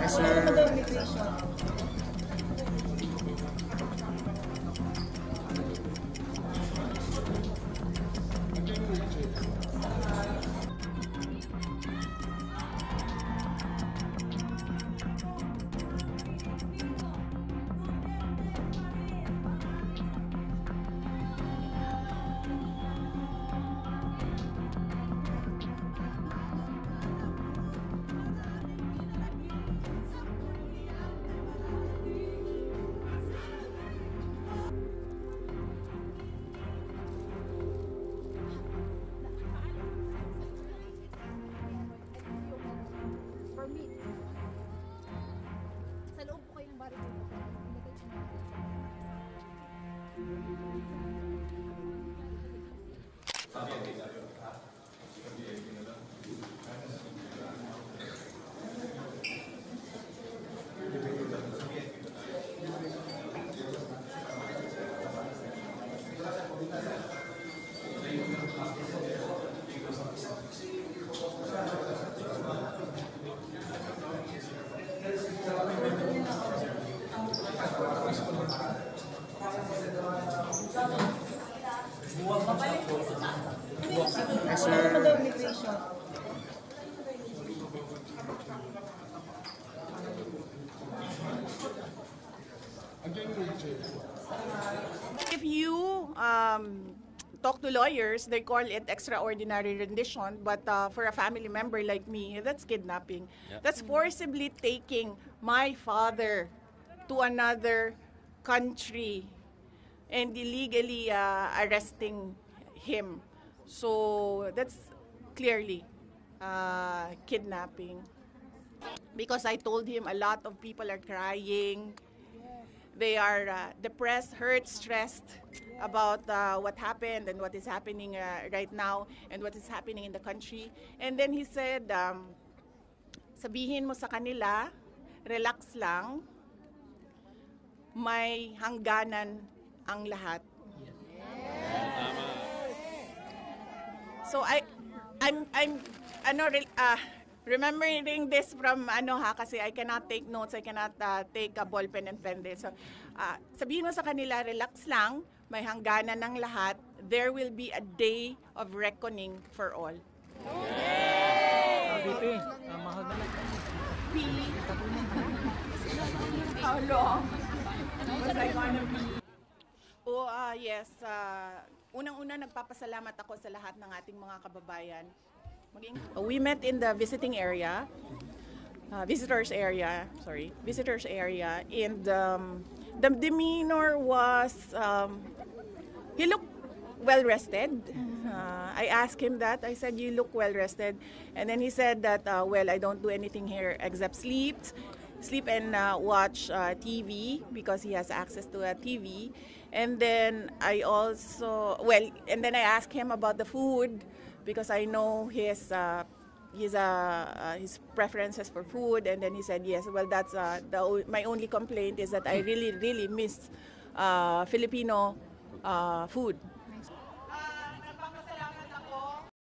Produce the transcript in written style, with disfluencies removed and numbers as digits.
Yes, sir. Sa loob po kayo ng bahay ko. Yes, sir. If you talk to lawyers, they call it extraordinary rendition, but for a family member like me, that's kidnapping. That's forcibly taking my father to another country and illegally arresting him. So that's clearly kidnapping. Because I told him a lot of people are crying. They are depressed, hurt, stressed about what happened and what is happening right now and what is happening in the country. And then he said, sabihin mo sa kanila, relax lang, may hangganan ang lahat. So I'm remembering this from kasi I cannot take notes, I cannot take a ball pen and pen this. So sabihin mo sa kanila, relax lang, may hangganan ng lahat. There will be a day of reckoning for all. VP, mahal na. Really? How long was I gonna be? Oh, yes. Unang-una, nagpapasalamat ako sa lahat ng ating mga kababayan. We met in the visiting area, visitors area, and the demeanor was, he looked well rested. I asked him that. I said, "You look well rested," and then he said that, "Well, I don't do anything here except sleep and watch TV because he has access to a TV." And then I asked him about the food, because I know his preferences for food, and then he said yes. Well, that's my only complaint is that I really miss Filipino food.